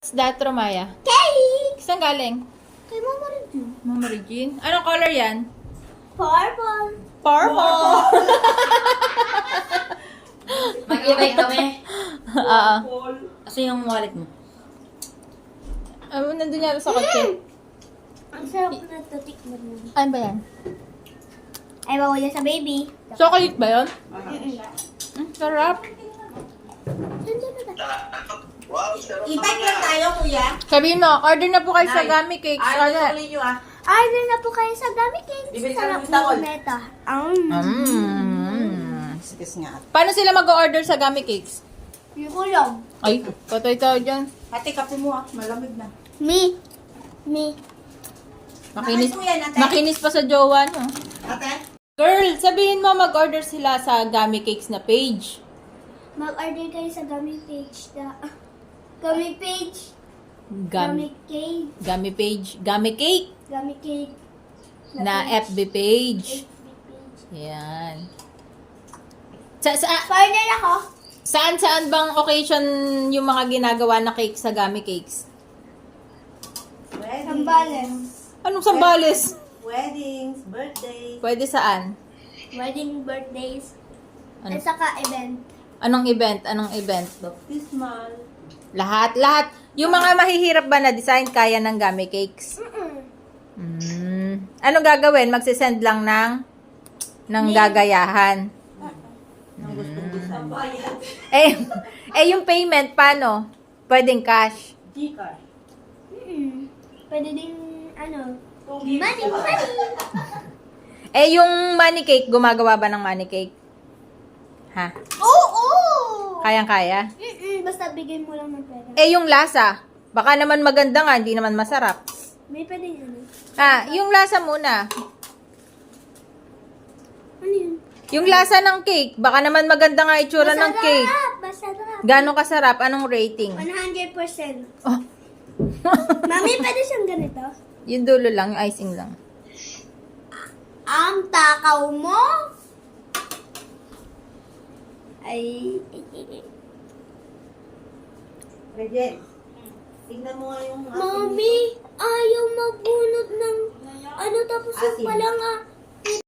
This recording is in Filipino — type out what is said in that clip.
What's that, Romaya? Cake! Saan galing? Kay Mama Regine. Mama Regine? Anong color yan? Purple. Purple! Mag-ibay kami. Oo. Kasi yung wallet mo. Nandun yata sa kotse. Ang sarap na ito. Tikman mo. Ano ba yan? Ay, bawa yan sa baby. Chocolate ba yun? Sarap. Ibay lang tayo, kuya. Sabihin mo, order na po kayo sa Nay. Gummy Cakes. Ay, Order. tuloy nyo ah. Order na po kayo sa Gummy Cakes. Bibili Sarap kami ng na tawal. meta. Sikis nga. Paano sila mag-order sa Gummy Cakes? Hindi ko lang. Ay, patay tayo dyan. Ate, kape mo ah. Malamig na. Me. Makinis, Bakit po yan, ate? makinis pa sa jowa, no? Ate? Girl, sabihin mo mag-order sila sa Gummy Cakes na page. Mag-order kayo sa Gummy Page na... Gummy Page. Gummy, Cake. Gummy page. Gummy Cake Gummy Cake. na page. FB page. FB page. Yan. Partner ako. Saan bang occasion yung mga ginagawa na cake sa Gummy Cakes? Sambales. Anong sambales? Weddings, birthdays. Pwede saan? Wedding, birthdays. Ano? At saka event. Anong event? Anong event? Baptismal. Lahat. Yung mga mahihirap ba na design kaya ng Gummy Cakes? Ano gagawin? Magsisend lang ng gagayahan. Ang gustong design. Yung payment, paano? Pwedeng cash. Gcash. Pwede din, money. Yung money cake, gumagawa ba ng money cake? Ha? Oo! Kayang-kaya? Basta bigay mo lang ng pera. Yung lasa. Baka naman maganda nga, hindi naman masarap. May pwede yun. Yung lasa muna. Ano yun? Yung lasa ng cake. Baka naman maganda nga itsura ng cake. Masarap. Gano'ng kasarap? Anong rating? 100%. Oh, Mami, pwede siyang ganito? yung dulo lang, yung icing lang. Ang takaw mo? Ay. Regine. Tignan mo nga yung... Mami, ayaw magbunot ng tapos yung Asin. pala nga